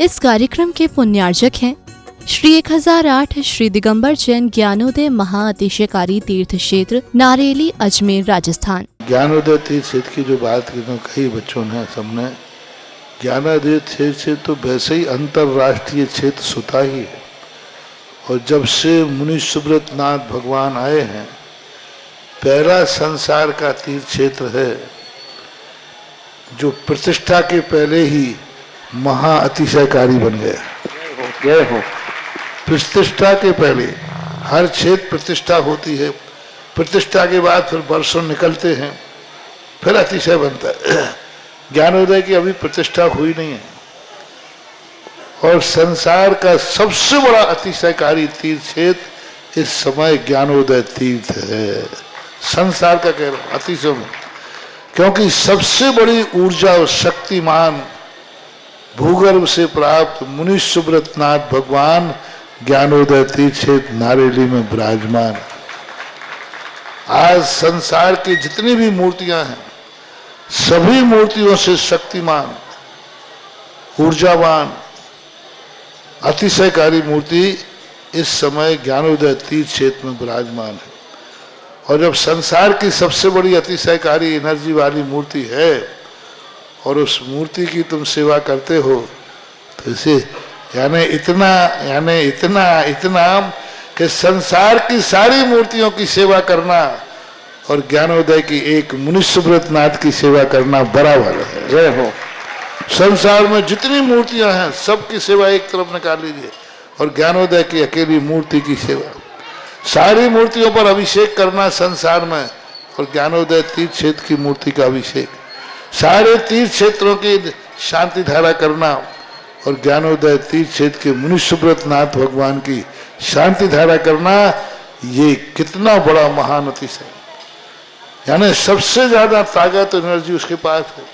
इस कार्यक्रम के पुण्यार्जक हैं श्री 1008 श्री दिगंबर जैन ज्ञानोदय महाअतिशयकारी तीर्थ क्षेत्र नारेली अजमेर राजस्थान। ज्ञानोदय तीर्थ क्षेत्र की जो बात की तो कई बच्चों ने सबने ज्ञानोदय तीर्थ क्षेत्र तो वैसे ही अंतर्राष्ट्रीय क्षेत्र सुता ही है। और जब से मुनि सुब्रत नाथ भगवान आए हैं, पहला संसार का तीर्थ क्षेत्र है जो प्रतिष्ठा के पहले ही महाअतिशयकारी बन गया। प्रतिष्ठा के पहले हर क्षेत्र प्रतिष्ठा होती है, प्रतिष्ठा के बाद फिर वर्षों निकलते हैं, फिर अतिशय बनता है। ज्ञानोदय की अभी प्रतिष्ठा हुई नहीं है। और संसार का सबसे बड़ा अतिशयकारी तीर्थ क्षेत्र इस समय ज्ञानोदय तीर्थ है। संसार का कह रहा हूं अतिशय में, क्योंकि सबसे बड़ी ऊर्जा और शक्तिमान भूगर्भ से प्राप्त मुनि सुब्रत नाथ भगवान ज्ञानोदय तीर्थ क्षेत्र नारेली में विराजमान। आज संसार की जितनी भी मूर्तियां हैं, सभी मूर्तियों से शक्तिमान, ऊर्जावान, अतिशयकारी मूर्ति इस समय ज्ञानोदय तीर्थ क्षेत्र में विराजमान है। और जब संसार की सबसे बड़ी अतिशयकारी एनर्जी वाली मूर्ति है और उस मूर्ति की तुम सेवा करते हो, तो इसे यानी इतना कि संसार की सारी मूर्तियों की सेवा करना और ज्ञानोदय की एक मुनि सुब्रत नाथ की सेवा करना बराबर है। जय हो। संसार में जितनी मूर्तियां हैं सबकी सेवा एक तरफ निकाल लीजिए और ज्ञानोदय की अकेली मूर्ति की सेवा। सारी मूर्तियों पर अभिषेक करना संसार में और ज्ञानोदय तीर्थ क्षेत्र की मूर्ति का अभिषेक, सारे तीर्थ क्षेत्रों की शांति धारा करना और ज्ञानोदय तीर्थ क्षेत्र के मुनि सुब्रत नाथ भगवान की शांति धारा करना, ये कितना बड़ा महान अतिशय। यानी सबसे ज्यादा ताकत एनर्जी उसके पास है।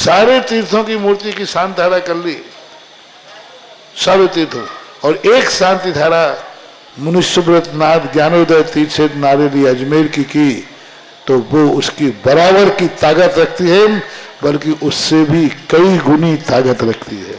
सारे तीर्थों की मूर्ति की शांति धारा कर ली, सारे तीर्थों, और एक शांति धारा मुनि सुब्रत नाथ ज्ञानोदय तीर्थ क्षेत्र नारेली अजमेर की तो वो उसकी बराबर की ताकत रखती है, बल्कि उससे भी कई गुनी ताकत रखती है।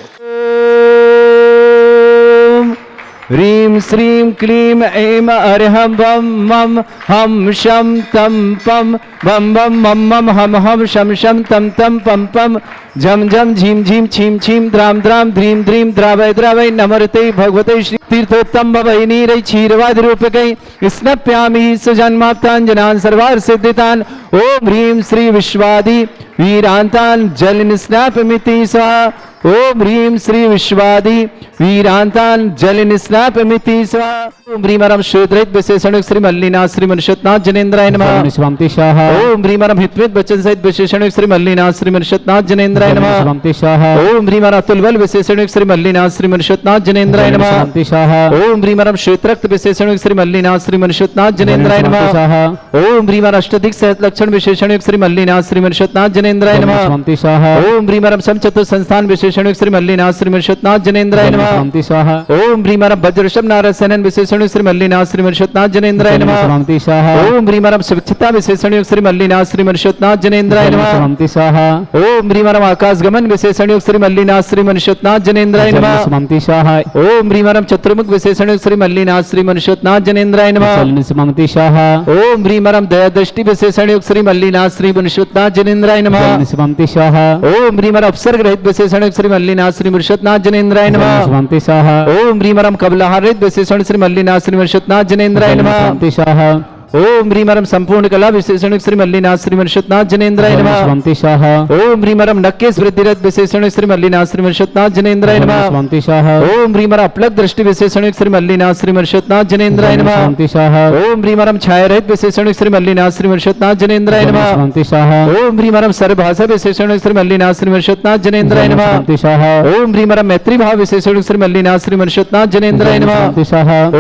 ह्रीं श्रीं क्लीं ऐं अर्हं बम मम हम शम तम पम बम बम मम मम हम हम शम शम तम तम पम पम झम झम झीम झीम छीम छीम द्राम द्राम ध्रीम ध्रीम द्रावय द्रावय नमर्ते भगवते श्री तीर्थोत्तम भवै नीरै क्षीरवाद रूपकै स्नप्यामि सुजन्माप्ताञ्जनान् सर्वार्थ सिद्धितान्। ओम ह्रीं श्री विश्वादि वीरांतान् जल निस्नापमिति स्वाहा। ओम ह्रीं श्री विश्वादि वीरांतान् जल निस्नापमिति स्वाहा। ओम ह्रीं परम शूद्रहित विशेषण श्री मल्लिनाथ श्री मनुष्यनाथ जनेन्द्राय नमः। ओम ह्रीं परम हितवित वचन सहित विशेषण श्री मल्लिनाथ श्री मनुष्यनाथ जनेन्द्राय नमः। ओम ह्रीं परम अतुलबल विशेषण श्री मल्लिनाथ श्री मनुष्यनाथ जनेन्द्राय नमः। ओम ह्रीं परम श्वेतरक्त विशेषण श्री मल्लिनाथ श्री मनुष्यनाथ जनेन्द्राय नमः। ओम ह्रीं परम अष्टदिक सहत लक्षण विशेषण श्री मल्लिनाथ श्री मनुष्यनाथ जनेन्द्राय नमः। ओम ह्रीं परम समचतुर संस्थान विशेषण श्री मल्लिनाथ श्री मनुष्यनाथ जनेन्द्राय नमः। ओम ह्रीं परम वज्रशम नारद विशेषण श्री मल्लिनाथ श्री मनुष्यनाथ जनेन्द्राय नमः। ओम ह्रीं परम शिवक्षिता विशेषण श्री मल्लिनाथ श्री मनुष्यनाथ जनेन्द्राय नमः। ओम ह्रीं परम आकाश गमन विशेषण श्री मल्लिनाथ श्री मनुष्यनाथ जनेन्द्राय नमः। ओम ह्रीं परम चतुर्मुख विशेषण श्री मल्लिनाथ श्री मनुष्यनाथ जनेन्द्राय नमः। ओम ह्रीं परम दया दृष्टि विशेषण श्री मल्लिनाथ श्री मनुष्यनाथ जनेन्द्राय नमः। ओम ह्रीं परम अपसर्ग रहित विशेषण श्री मल्लिनाथ श्री मनुष्यनाथ जनेन्द्राय नमः। ओम ह्रीं परम कबलाहार रहित विशेषण श्री मल्लिनाथ श्री मनुष्यनाथ जनेन्द्राय नमः। ओम ह्रीं परम संपूर्ण कला विशेषण श्री मल्लिनाथ श्री मनुष्यनाथ जनेन्द्राय नमः। ओम ह्रीं परम नक्केश वृद्धिरत विशेषण श्री मल्लिनाथ श्री मनुष्यनाथ जनेन्द्राय नमः। ओम ह्रीं परम अपलक दृष्टि विशेषण श्री मल्लिनाथ श्री मनुष्यनाथ जनेन्द्राय नमः। ओम ह्रीं परम छाया रहित विशेषण श्री मल्लिनाथ श्री मनुष्यनाथ जनेन्द्राय नमः। ओम ह्रीं परम सर्वभाषा विशेषण श्री मल्लिनाथ श्री मनुष्यनाथ जनेन्द्राय नमः। ओम ह्रीं परम मैत्री भाव विशेषण श्री मल्लिनाथ श्री मनुष्यनाथ जनेन्द्राय नमः।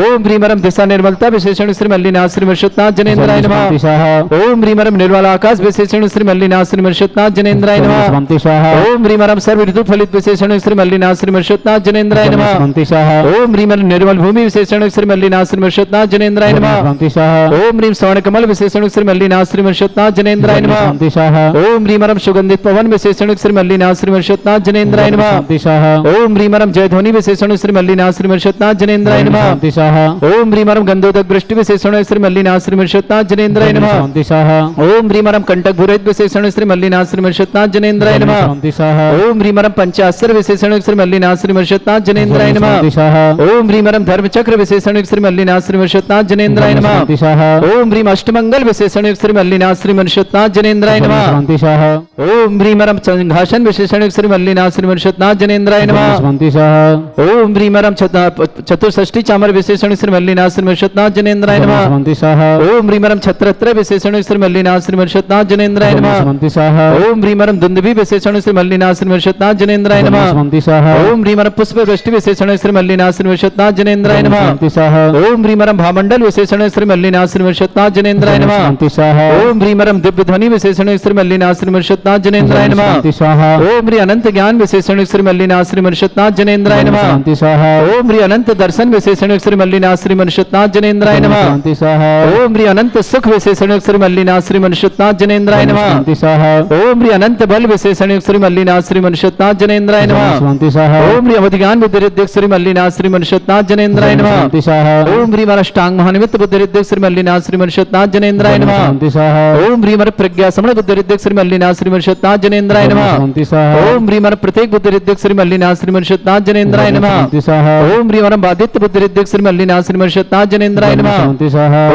ओम ह्रीं परम दिशा निर्मलता विशेषण श्री मल्लिनाथ श्री मनुष्यनाथ मर्षत्नाथ जनेन्द्राय नमः। ओम ह्रीं मरम निर्मल आकाश विशेषण श्री मल्लिनाथ श्री मर्षत्नाथ जनेन्द्राय नमः। ओम ह्रीं मरम सर्व ऋतु फलित विशेषण श्री मल्लिनाथ श्री मर्षत्नाथ जनेन्द्राय नमः। ओम ह्रीं मरम निर्मल भूमि विशेषण श्री मल्लिनाथ श्री मर्षत्नाथ जनेन्द्राय नमः। ओम ह्रीं स्वर्ण कमल विशेषण श्री मल्लिनाथ श्री मर्षत्नाथ जनेन्द्राय नमः। ओम ह्रीं मरम सुगंधित पवन विशेषण श्री मल्लिनाथ श्री मर्षत्नाथ जनेन्द्राय नमः। ओम ह्रीं मरम जयध्वनि विशेषण श्री मल्लिनाथ श्री मर्षत्नाथ जनेन्द्राय नमः। ओम ह्रीं मरम गंधोदक वृष्टि विशेषण श्री मल्लिनाथ श्री मर्षत्नाथ जनेन्द्राय नमः। ओम ह्रीं मरम कंटक भूरहित विशेषण श्री मल्लिनाथ श्री मर्षत्नाथ जनेन्द्राय नमः। ओम ह्रीं मरम पंचास्त्र विशेषण श्री मल्लिनाथ श्री मर्षत्नाथ जनेन्द्राय नमः। ओम ह्रीं मरम धर्मचक्र विशेषण श्री मल्लिनाथ श्री मर्षत्नाथ जनेन्द्राय नमः। ओम ह्रीं अष्टमंगल विशेषण श्री मल्लिनाथ श्री मर्षत्नाथ जनेन्द्राय नमः। ओम ह्रीं मरम संघासन विशेषण श्री मल्लिनाथ श्री मर्षत्नाथ जनेन्द्राय नमः। ओम ह्रीं मरम चतुष्षष्टि चामर विशेषण श्री मल्लिनाथ श्री मर्षत्नाथ जनेन्द्राय नमः। ओम ह्रीं मरम छत्रत्र विशेषण श्री मल्लिनाथ श्री मर्षत्नाथ जनेन्द्राय नमः। ओम ह्रीं मरम दुंदुभि विशेषण श्री मल्लिनाथ श्री मर्षत्नाथ जनेन्द्राय नमः। ओम ह्रीं मरम पुष्प वृष्टि विशेषण श्री मल्लिनाथ श्री मर्षत्नाथ जनेन्द्राय नमः। ओम ह्रीं मरम भामंडल विशेषण श्री मल्लिनाथ श्री मर्षत्नाथ जनेन्द्राय नमः। ओम ह्रीं मरम दिव्य ध्वनि विशेषण श्री मल्लिनाथ श्री मर्षत्नाथ जनेन्द्राय नमः। ओम ह्रीं अनंत ज्ञान विशेषण श्री मल्लिनाथ श्री मर्षत्नाथ जनेन्द्राय नमः। ओम ह्रीं अनंत दर्शन विशेषण श्री मल्लिनाथ श्री मर्षत्नाथ जनेन्द्राय नमः। ओम ह्रीं अनंत सुख विशेषण श्री मल्लिनाथ श्री मर्षत्नाथ जनेन्द्राय नमः। ओम ह्रीं अनंत बल विशेषण श्री मल्लिनाथ श्री मर्षत्नाथ जनेन्द्राय नमः। ओम ह्रीं अवधिज्ञान बुद्धिरिद्धिक श्री मल्लिनाथ श्री मर्षत्नाथ जनेन्द्राय नमः। ओम ह्रीं अष्टांग महानिमित्त बुद्धिरिद्धिक श्री मल्लिनाथ श्री मर्षत्नाथ जनेन्द्राय नमः। ओम ह्रीं प्रज्ञा समण बुद्धिरिद्धिक श्री मल्लिनाथ श्री मर्षत्नाथ जनेन्द्राय नमः। ओम ह्रीं प्रत्येक बुद्धिरिद्धिक श्री मल्लिनाथ श्री मर्षत्नाथ जनेन्द्राय नमः। ओम ह्रीं बादित्य बुद्धिरिद्धिक श्री मल्लिनाथ श्री मर्षत्नाथ जनेन्द्राय नमः।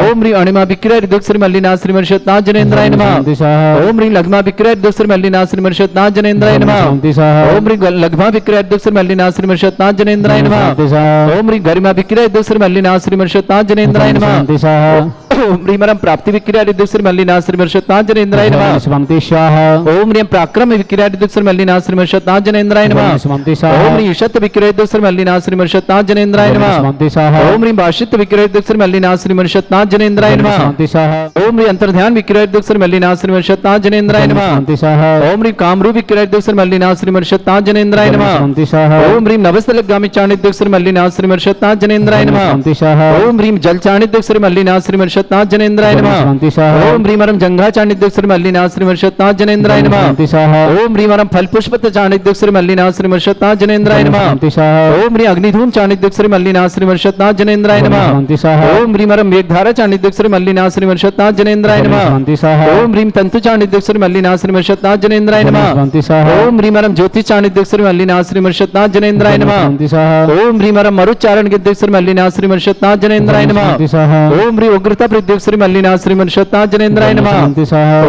ओम ह्रीं अणिमा विक्रय रिद्धिक श्री मल्लिनाथ श्री मर्षत्नाथ जनेन्द्राय नमः। ओम ह्रीं लघ्मा विक्रय रिद्धिक श्री मल्लिनाथ श्री मर्षत्नाथ जनेन्द्राय नमः। ओम ह्रीं लघ्मा विक्रय रिद्धिक श्री मल्लिनाथ श्री मर्षत्नाथ जनेन्द्राय नमः। ओम ह्रीं गरिमा विक्रय रिद्धिक श्री मल्लिनाथ श्री मर्षत्नाथ जनेन्द्राय नमः। ओम ह्रीं प्राप्ति विक्रय रिद्धिक श्री मल्लिनाथ श्री मर्षत्नाथ जनेन्द्राय नमः। ओम ह्रीं पराक्रम विक्रय रिद्धिक श्री मल्लिनाथ श्री मर्षत्नाथ जनेन्द्राय नमः। ओम ह्रीं ईशत विक्रय रिद्धिक श्री मल्लिनाथ श्री मर्षत्नाथ जनेन्द्राय नमः। ओम ह्रीं भाषित विक्रय रिद्धिक श्री मल्लिनाथ श्री मर्षत्नाथ जनेन्द्राय नमः। ओम ह्रीं अंतर्ध्यान विक्रय रिद्धिक श्री मल्लिनाथ श्री मर्षत्नाथ जनेन्द्राय नमः। ओम ह्रीं कामरू विक्रय रिद्धिक श्री मल्लिनाथ श्री मर्षत्नाथ जनेन्द्राय नमः। ओम ह्रीं नवस्थलगामी चाणिद्यक श्री मल्लिनाथ श्री मर्षत्नाथ जनेन्द्राय नमः। ओम ह्रीं जल चाणिद्यक श्री मल्लिनाथ श्री मर्षत्नाथ जनेन्द्राय नमः। ओम ह्रीं जंघा चाणिद्यक श्री मल्लिनाथ श्री मर्षत्नाथ जनेन्द्राय नमः। ओम ह्रीं फल पुष्प चाणिद्यक श्री मल्लिनाथ श्री मर्षत्नाथ जनेन्द्राय नमः। ओम ह्रीं अग्निधूम चाणिद्यक श्री मल्लिनाथ श्री मर्षत्नाथ जनेन्द्राय नमः। ओम ह्रीं मेघधारा चाणिद्यक श्री मल्लिनाथ श्री मर्षत्नाथ जनेन्द्राय नमः। ओम ह्रीं तंतु चाणिद्यक श्री मल्लिनाथ श्री मर्षत्नाथ जनेन्द्राय नमः। ओम ह्रीं ज्योति चाणिद्यक श्री मल्लिनाथ श्री मर्षत्नाथ जनेन्द्राय नमः। ओम ह्रीं मरुच्चारण गिद्यक श्री मल्लिनाथ श्री मर्षत्नाथ जनेन्द्राय नमः। ओम ह्रीं उग्रता प्रद्युक श्री मल्लिनाथ श्री मर्षत्नाथ जनेन्द्राय नमः।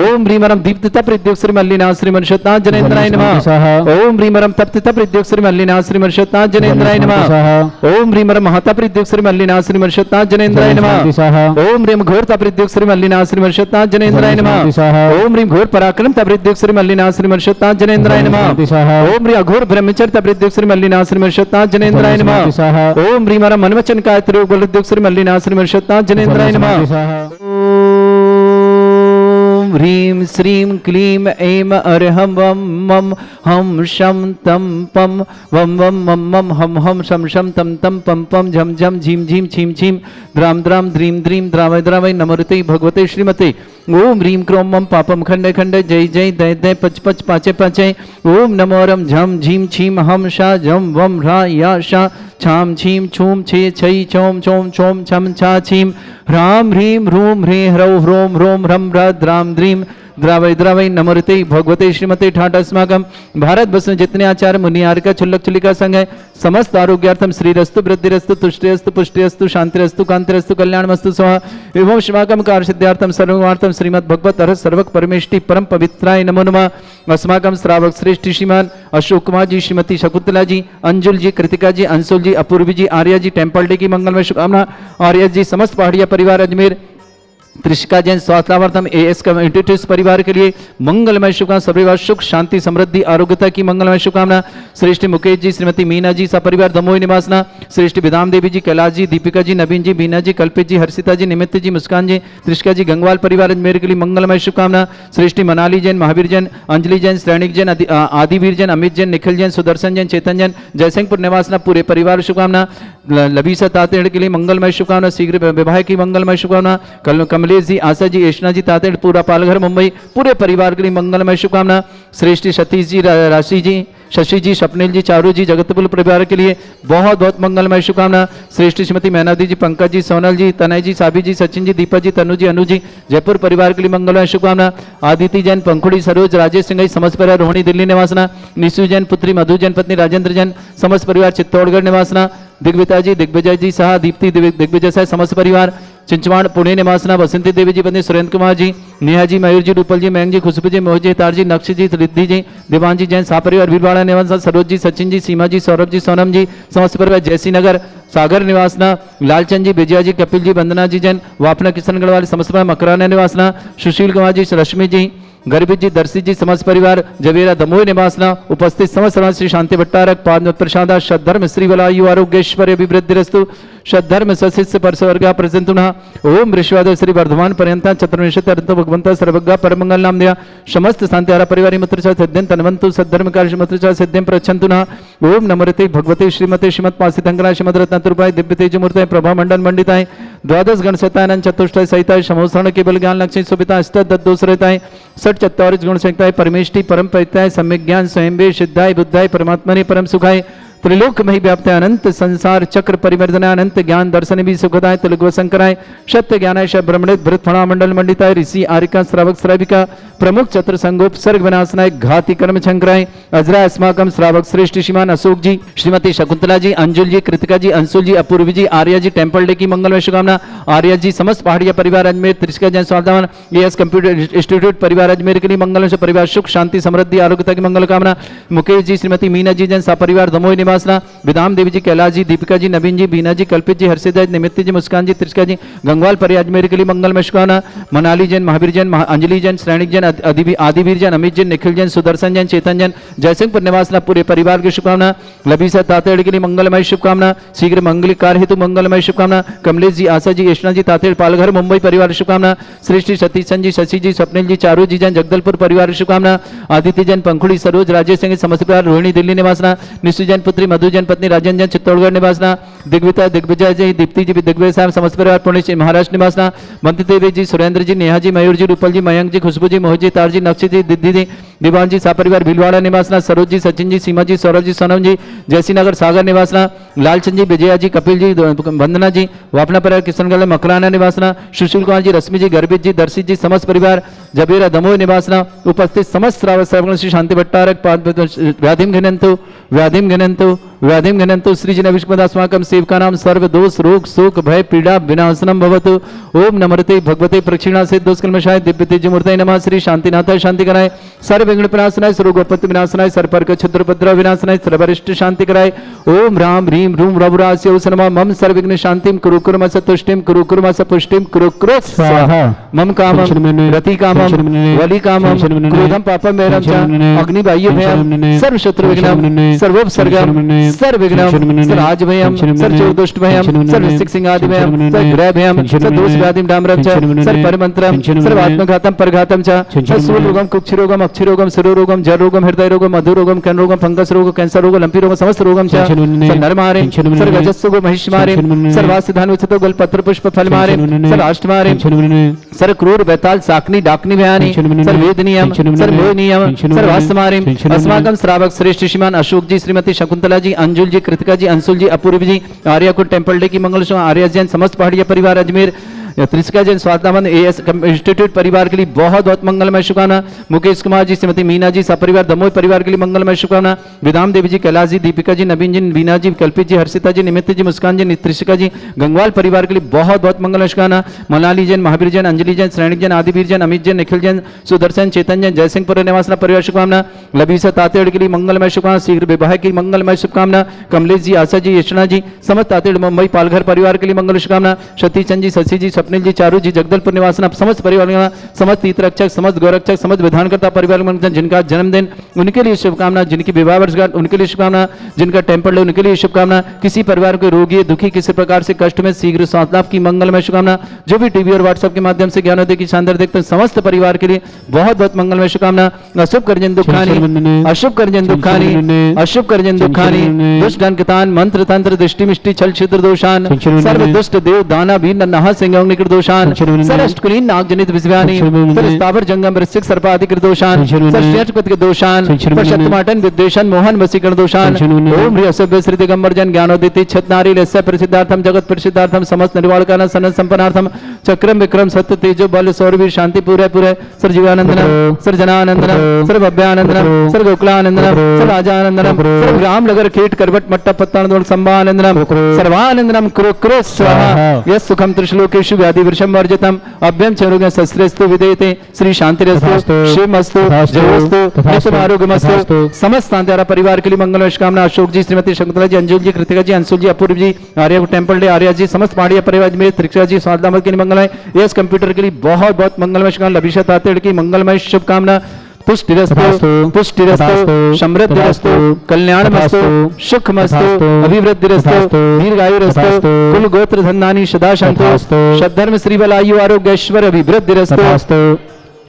ओम ह्रीं दीप्तता प्रद्युक श्री मल्लिनाथ श्री मर्षत्नाथ जनेन्द्राय नमः। ओम ह्रीं तप्तता प्रद्युक श्री मल्लिनाथ श्री मर्षत्नाथ जनेन्द्राय नमः। ओम ह्रीं महता प्रद्युक श्री मल्लिनाथ श्री मर्षत्नाथ जनेन्द्राय नमः। ओम ह्रीं घोरता प्रद्युक श्री मल्लिनाथ श्री मर्षत्नाथ जनेन्द्राय नमः। ओम ह्रीं घोर पराक्रम प्रद्युक श्री मल्लिनाथ श्री मर्षत्नाथ जनेन्द्राय नमः। ओम ह्रीं अघोर ब्रह्मचर्य प्रद्युक श्री मल्लिनाथ श्री मर्षत्नाथ जनेन्द्राय नमः। ओम ह्रीं मनवचन कायत्री प्रद्युक श्री मल्लिनाथ श्री मर्षत्नाथ जनेन्द्राय नमः। ह्रीं श्रीं क्लीं ऐं अर्हं वं मं हम शं तं पं वं वं मं मं हम हम शं शं तं तं पं पं झं झं झीं झीं छीं छीं द्रां द्रां द्रीं द्रीं द्रावय द्रावय नमोते भगवते श्रीमते। ओम ह्रीं क्रों मं पापं खंडे खंडे जय जय दय दय पच पच पाचे पाचे। ओम नमो रं झं झीं छीं हम शा झं वं ह्रा या शा छाम छीं छूम छे छै चोम चोम चोम छम छा छीं ह्रां ह्रीं ह्रूं ह्रीं ह्रौं ह्रों ह्रों ह्रं ह्र द्रां द्रीं द्रावय द्रावय नमोते भगवते श्रीमते ठाट अस्माकं भारत वर्ष में जितने आचार्य मुनियार का छुल्लक चुलिका संघ है समस्त आरोग्यार्थम श्रीरस्तु वृद्धिरस्तु तुष्टिरस्तु पुष्टिरस्तु शांतिरस्तु कांतिरस्तु कल्याणमस्तु स्वाहा एवं अस्माकं कार्य सिद्धार्थम सर्वार्थम श्रीमद् भगवत अर्थ सर्वक परमेष्टि परम पवित्राय नमो नमः। अस्माकं श्रावक श्रेष्ठ श्रीमान अशोक कुमार जी, श्रीमती शकुंतला जी, अंजुल जी, कृतिका जी, अंशुल जी, अपूर्वी जी, आर्या जी, टेम्पल डे की मंगलमय शुभकामना। आर्या जी समस्त पहाड़िया परिवार अजमेर त्रिशिका जैन स्वास्थ्यार्थम एएस कम्युनिटीज परिवार के लिए मंगलमय शुभकामना, सपरिवार सुख शांति समृद्धि आरोग्यता की मंगलमय शुभकामना। श्रेष्ठी मुकेश जी, श्रीमती मीना जी, सपरिवार दमोही निवासना। श्रेष्ठी विधाम देवी जी, कैलाश जी, दीपिका जी, नवीन जी, बीना जी, कल्पित जी, हर्षिता जी, निमित्त जी, मुस्कान जी, त्रिशिका जी, गंगवाल परिवार अजमेर के लिए मंगलमय शुभकामना। श्रेष्ठी मनाली जैन, महावीर जैन, अंजलि जैन, श्रेणिक जैन, आदिवीर जैन, अमित जैन, निखिल जैन, सुदर्शन जैन, चेतन जैन, जयसिंहपुर निवासना पूरे परिवार शुभकामना। लबीसा तातेड़ के लिए मंगलमय शुभकामना, शीघ्र विवाह की मंगलमय शुभकामना। कमलेश जी, आशा जी, एशना जी, तातेड़ पूरा पालघर मुंबई पूरे परिवार के लिए मंगलमय शुभकामना। श्रेष्ठी सतीश जी, राशि जी, शशि जी, स्वप्निल जी, चारू जी, जगतपुर परिवार के लिए बहुत बहुत मंगलमय शुभकामना। श्रेष्ठी श्रीमती मैनावती जी, पंकज जी, सोनल जी, तनय जी, साबी जी, सचिन जी, दीपा जी, तनु जी, अनु जी, जयपुर परिवार के लिए मंगलमय शुभकामना। आदिति जैन, पंखुड़ी, सरोज, राजेश सिंह, समस्त परिवार रोहिणी दिल्ली निवासना। निशु जैन, पुत्री मधु जैन, पत्नी राजेंद्र जैन, समस्त परिवार चित्तौड़गढ़ निवासना। दिग्विता जी, दिग्विजय जी सहा दीप्ति दिग्विजय सह समस्त परिवार चिंचवाड़ पुणे निवासना। बसंती देवी जी, पत्नी सुरेंद्र कुमार जी, नेहा जी, मयूर जी, रूपल जी, मयंक जी, खुशबू जी, मोहन जी, तार जी, नक्श जी, रिद्धि जी, देवान जी, जैन सापरिवार भीलवाड़ा निवासना। सरोज जी, सचिन जी, सीमा जी, सौरभ जी, सोनम जी, समस्त परिवार जयसी नगर सागर निवासना। लालचंद जी, विजया जी, कपिल जी, वंदना जी जैन वापना किशनगढ़ वाले समस्त परिवार मकराना निवासना। सुशील कुमार जी, रश्मि जी, गर्भित जी, दर्शी जी, समस्त परिवार जवेरा दमोही निवासना। उपस्थित समस्त श्री शांति भट्टारक पाद प्रसादा सद्धर्म श्री वलायु आरोग्यश्वर्य अभिवृद्धिरस्तु सद्धर्म सशिष्य परसवर्गा प्रसंतुना। ओम ऋषवाद श्री वर्धमान पर्यंता चतुर्विंशति अर्थ भगवंता सर्वज्ञ परमंगल नाम दिया समस्त शांति हरा परिवार मित्र सिद्धिं तन्वंतु सद्धर्म कार्य मित्र सिद्धिं प्रच्छन्तुना। ओम नमरते भगवते श्रीमते श्रीमद पासितंकरा श्रीमद रत्नतुर्भाय दिव्य तेज मूर्तय प्रभा मंडल मंडिताय द्वादश गण सतानंद चतुष्टय सहिताय समोसरण केवल ज्ञान लक्ष्मी सुविता अष्ट दोष रहताय सठ चत्वारिश गुण संहिताय परमेष्टि परम परिताय सम्यक ज्ञान स्वयं सिद्धाय बुद्धाय परमात्मने परम सुखाय त्रिलोक में व्याप्त अनंत संसार चक्र परिवर्तन अनंत ज्ञान दर्शन भी सुखदाय तिलक शंकराय सत्य ज्ञानाय ब्रह्मणित भृत फणा मंडल मंडिताय ऋषि आरिका श्रावक श्राविका प्रमुख चतुर संगोप सर्ग विनाशनाय घाति कर्म शंकराय अजरा अस्माकम श्रावक श्रेष्ठ श्रीमान अशोक जी श्रीमती शकुंतला जी अंजुल जी कृतिका जी अंशुल जी अपूर्वी जी आर्या जी टेम्पल डे की मंगलमय शुभकामना। आर्या जी समस्त पहाड़िया परिवार अजमेर त्रिशिका जैन स्वास्थ्यवान एएस कंप्यूटर इंस्टीट्यूट परिवार अजमेर के लिए मंगल से परिवार सुख शांति समृद्धि आरोग्यता की मंगल कामना। मुकेश जी श्रीमती मीना जी जैन परिवार दमोही निवासना। विधाम देवी जी कैलाश जी दीपिका जी नवीन जी बीना जी कल्पित जी हर्षिता जी निमित्त जी मुस्कान जी त्रिशिका जी गंगवाल परिवार अजमेर के लिए मंगलमय शुभकामना। मनाली जैन महावीर जैन अंजलि जैन श्रेणिक जैन आदिवीर जैन अमित जैन निखिल जैन सुदर्शन जैन चेतन जैन जयसिंहपुर निवासना पूरे परिवार की शुभकामना। लबीसा तातेड़ के लिए मंगलमय शुभकामना। शीघ्र मंगल कार्य हेतु मंगलमय शुभकामना। कमलेश जी आशा जी यशना जी तातेड़ पालघर मुंबई परिवार शुभकामना। श्रेष्ठी सतीशन जी शशि जी स्वप्निल जी चारू जी जैन जगदलपुर परिवार शुभकामना। आदित्य जैन पंखुड़ी सरोज राजेश सिंह समस्त परिवार रोहिणी दिल्ली निवासना। निशु जैन पुत्री मधु जैन पत्नी राजन जैन चित्तौड़गढ़ निवासना। दिग्विता दिग्विजय जी दीप्ति जी दिग्विजय साहब समस्त परिवार पुणे महाराष्ट्र निवासना। बंती देवी जी सुरेंद्र जी नेहा जी मयूर जी रूपल जी मयंक जी खुशबू जी मोहित जी तार जी नक्शी जी दिद्दी जी दीवान जी सापरिवार भीलवाड़ा निवासना। सरोज जी सचिन जी सीमा जी सौरभ जी सोनम जी जयसी नगर सागर निवासना। लालचंद जी विजया जी कपिल जी वंदना जी वापना परिवार किशनगढ़ मकराना निवासना। सुशील कुमार जी रश्मि जी गर्भित जी दर्शित जी समस्त परिवार जबेरा दमोह निवासना। उपस्थित समस्त श्रावक श्री शांति भट्टारक व्याधिम घनंतु श्री जन विष्णुपदास्माकं सेवका नाम सर्व दोष रोग शोक भय पीड़ा विनाशनम भवतु। ओम नमरते भगवते प्रक्षिणा से दोष कलमशाय दिव्य तेज मूर्तये नमः। श्री शांतिनाथाय शांति कराय सर्व विघ्न विनाशनाय सर्वोपत्ति विनाशनाय सर्पर्क क्षुद्र उपद्रव विनाशनाय सर्वरिष्ट शांति कराय। ओम राम ह्रीम रूम रघुरास्य नमः। मम सर्वविघ्न शांतिम कुरु कुर्म सतुष्टिम कुरु कुर्म सपुष्टिम कुरु कुरु स्वाहा। मम कामम रति कामम वली कामम क्रोधम पापम मेरम च अग्नि बाह्य भयम सर्व शत्रु विघ्नम सर्वोपसर्गम सर्व विघ्नम सर्व भयम सर्व चोर दुष्ट भयम सर्व सिक सिंहादि भयम सर्व ग्रह भयम सर्व दोष व्याधिम डामरम च सर्व परमंत्रम सर्व आत्मघातम परघातम च सर्व सूल रोगम कुक्ष रोगम अक्षि रोगम शिरो रोगम जर रोगम हृदय रोगम मधु रोगम कैन रोगम फंगस रोग कैंसर रोग लंपी रोग समस्त रोगम च सर्व नर मारे सर्व गजस्सु गो महिष मारे सर्व आसिधान उचितो गल पत्र पुष्प फल मारे सर्व अष्ट मारे सर्व क्रूर बैताल साकनी डाकनी भयानी सर्व वेद नियम सर्व मोह नियम सर्व आस्त मारे। अस्माकं श्रावक श्रेष्ठ श्रीमान अशोक जी श्रीमती शकुंतला जी अंजुल जी कृतिका जी अंशुल जी अपूर्वी जी आर्याकुट टेम्पल डे की मंगल आर्या जैन समस्त पहाड़िया परिवार अजमेर त्रिशिका जैन स्वास्थ्यवान एएस इंस्टीट्यूट परिवार के लिए बहुत बहुत मंगलमय शुभकामना। मुकेश कुमार जी श्रीमती मीना जी सपरिवार दमोह परिवार के लिए मंगलमय शुभकामना। विधाम देवी जी कैलाश जी दीपिका जी नवीन जी बीना जी कल्पित जी हर्षिता जी निमित्त जी मुस्कान जी त्रिशिका जी गंगवाल परिवार के लिए बहुत बहुत मंगलमय शुभकामना। मनाली जैन महावीर जैन अंजलि जैन श्रेणिक जैन आदिवीर जैन अमित जैन निखिल जैन सुदर्शन चेतन जैन जयसिंहपुर निवासना परिवार शुभकामना। लबीसा तातेड़ के लिए मंगलमय शुभकामना। शीघ्र विवाह की मंगलमय शुभकामना। कमलेश जी आशा जी यशना जी समस्त तातेड़ मुंबई पालघर परिवार के लिए मंगल शुभकामना। सतीचंद जी शशि जी स्वप्निल जी, चारू जी, जगदलपुर निवासन, आप समस्त परिवार का, समस्त तीर्थरक्षक, समस्त गौरक्षक, समस्त विधानकर्ता परिवार में जिनका जन्मदिन उनके लिए शुभकामना, जिनकी विवाह वर्षगांठ उनके लिए शुभकामना, जिनका टेम्पल डे उनके लिए शुभकामना, किसी परिवार को रोगी दुखी किसी प्रकार से कष्ट में शीघ्र स्वास्थ्य लाभ की मंगलमय शुभकामना, जो भी टीवी और व्हाट्सएप के माध्यम से ज्ञानोदय की शानदार देखते हैं समस्त परिवार के लिए बहुत बहुत मंगलमय शुभकामना। अशुभ कर्जन दुखानी, अशुभ कर्जन दुखानी, अशुभ कर्जन दुखानी, दुष्ट डंकतान मंत्र तंत्र दृष्टि मिष्टि छल छिद्र दोषान, सर्व दुष्ट देव दाना भी नहा सिंह निकृत दोषान, सरष्टकुलीन नाग जनित विषयानि, स्थावर जंगम वृश्चिक सर्पादि कृत दोषान, सर्षपति के दोषान, शतमाटन विद्वेषण मोहन वसीकरण दोषान। ओम ह्री असभ्य श्री दिगंबर जन ज्ञानोदिति छतनारी लस्य प्रसिद्धार्थम जगत प्रसिद्धार्थम समस्त निर्वाणकारण सनन संपन्नार्थम चक्रम विक्रम सत्य तेजो बल सौरवीर शांति पूरे पूरे सर जीवानंदनम सर जनानंदनम सर भव्यानंदनम सर गोकुलानंदनम सर राजानंदनम सर राम लगर कीट करवट मट्टा पत्तान दोल संभानंदनम सर्वानंदनम कुरु कुरु स्वाहा यस सुखम त्रिश्लोकेषु व्याधि वृषम वर्जितम अभ्यम चरुग शस्त्रेस्तु विदेते श्री शांतिरस्तु शिवमस्तु जयोस्तु नित्यम आरोग्यमस्तु। समस्त शांतिहारा परिवार के लिए मंगल कामना। अशोक जी, श्रीमती शकुंतला जी, अंजुल जी, कृतिका जी, अंशुल जी, अपूर्व जी, आर्य टेम्पल डे, आर्या जी, समस्त पाड़िया परिवार में त्रिक्षा जी स्वादामत के लिए मंगलमय। यस कंप्यूटर के लिए बहुत बहुत मंगलमय शुभकामना। लभिषा तातेड़ की मंगलमय शुभकामना। पुष्टिरस्तु पुष्टिरस्तु समृद्धिरस्तु कल्याणमस्तु सुखमस्तु अभिवृद्धिरस्तु दीर्घायुरस्तु कुल गोत्र धन्धानि सदा सन्तु सद्धर्म श्री बलायु आरोग्य ऐश्वर्य अभिवृद्धिरस्तु।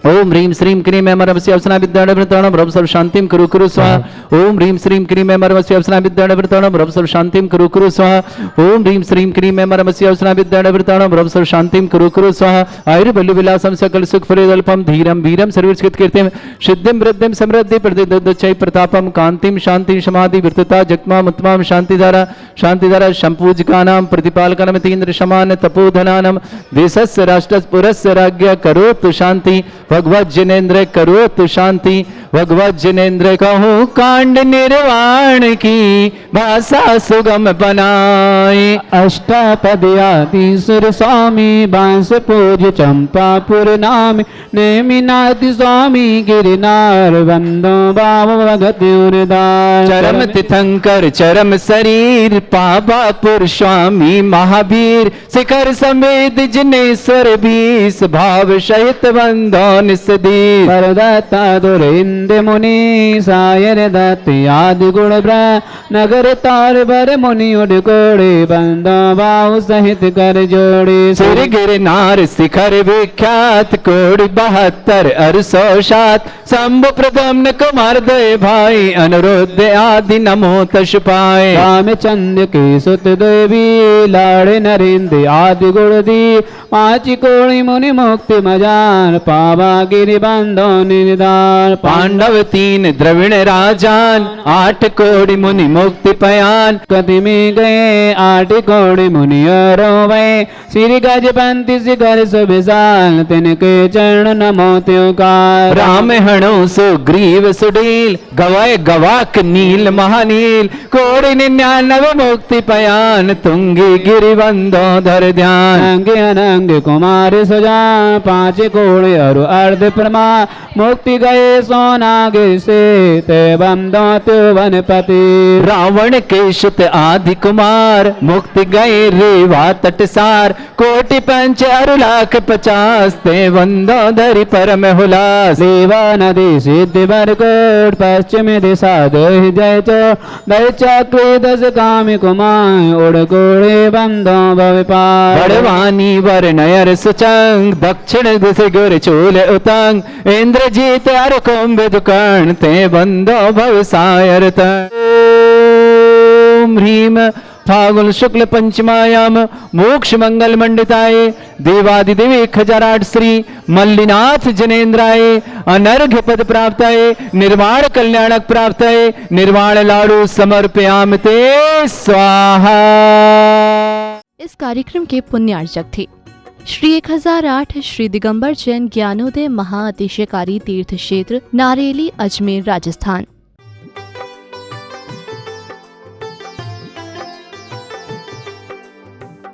ओम ह्रीं श्रीं क्रीं मेमरमस्य अवसना विद्याणवृतणम रब सर्व शांतिं कुरु कुरु स्वाहा। ओम ह्रीं श्रीं क्रीं मेमरमस्य अवसना विद्याणवृतणम रब सर्व शांतिं कुरु कुरु स्वाहा। ओम ह्रीं श्रीं क्रीं मेमरमस्य अवसना विद्याणवृतणम रब सर्व शांतिं कुरु कुरु स्वाहा। आयुर्बल्य विलासम सकल सुख फलेदल्पम धीरम वीरम सर्वस्कृत कीर्तिम सिद्धिं वृद्धिं समृद्धि प्रतिदच्चै प्रतापम कांतिं शांति समाधि वृत्तता जगमाम उत्तमाम शांतिधारा संपूजकानां प्रतिपालकानां तीन्द्र समान तपोधनानां देशस्य राष्ट्रस्य पुरस्य राज्ञ करोतु शांति भगवत जिनेन्द्र करोतु शांति भगवत जिनेन्द्र कहूँ कांड निर्वाण की भाषा सुगम बनाए। अष्टापदयाति सुर स्वामी बांस पूज चंपापुर नाम नेमिनाथ स्वामी गिरनार वंदो बाब भगत उदार। चरम तीर्थंकर चरम शरीर पावापुर स्वामी महावीर शिखर समेत जिनेश्वर बीस भाव सहित वंदो निसदीर। परदत्ता दुरिंद मुनि सायर दत्त आदि गुण ब्रह नगर तार बर मुनि उड़ कोड़े बंदो बाहु सहित कर जोड़े। सिर गिरनार शिखर विख्यात कोड़ 72 अरसोशात शंभु प्रदम्न कुमार दे भाई अनुरुद्ध आदि नमो तश पाए। रामचंद्र के सुत देवी लाड़े नरेंद्र आदि गुण दी पांच कोड़ी मुनि मुक्ति मजान पावा गिरि बंदो निर्दान। पांडव 3 द्रविण राजान 8 कोड़ी मुनि मुक्ति पयान। कति में गए 8 कोड़ी मुनि रोवे श्री गजपंथी शिखर सुविशाल तिनके चरण नमो त्योकार। राम हणो सुग्रीव सुडील गवाए गवाक नील महानील कोड़ी 99 मुक्ति पयान तुंगी गिरि बंदो धर ध्यान। अंगे अनंग कुमार सुजा 5 कोड़ी और अर्ध प्रमा मुक्ति गए सोनागिर से ते बंदो त्यो वनपति। रावण के सुत आदि कुमार मुक्ति गए रेवा तटसार कोटि पंच अरु लाख 50 ते बंदो धरि परम हुलास। देवा नदी सिद्धि बरकोट पश्चिम दिशा दहि जय चो दय चक्र 10 काम कुमार उड़ कोड़े बंदो भव पार। बड़वानी वर नयर सुचंग दक्षिण दिशा गुर चूल उतंग इंद्रजीत अर कुंभ दुकर्ण ते बंदो भव सायरत। ओम ह्रीं फागुन शुक्ल पंचमायाम मोक्ष मंगल मंडिताय देवादिदेव 1008 श्री मल्लिनाथ जनेन्द्राय अनर्घ्य पद प्राप्ताय निर्वाण कल्याणक प्राप्ताय निर्वाण लाडू समर्पयाम ते स्वाहा। इस कार्यक्रम के पुण्यार्चक थे श्री 1008 श्री दिगंबर जैन ज्ञानोदय महाअतिशयकारी तीर्थ क्षेत्र नारेली अजमेर राजस्थान।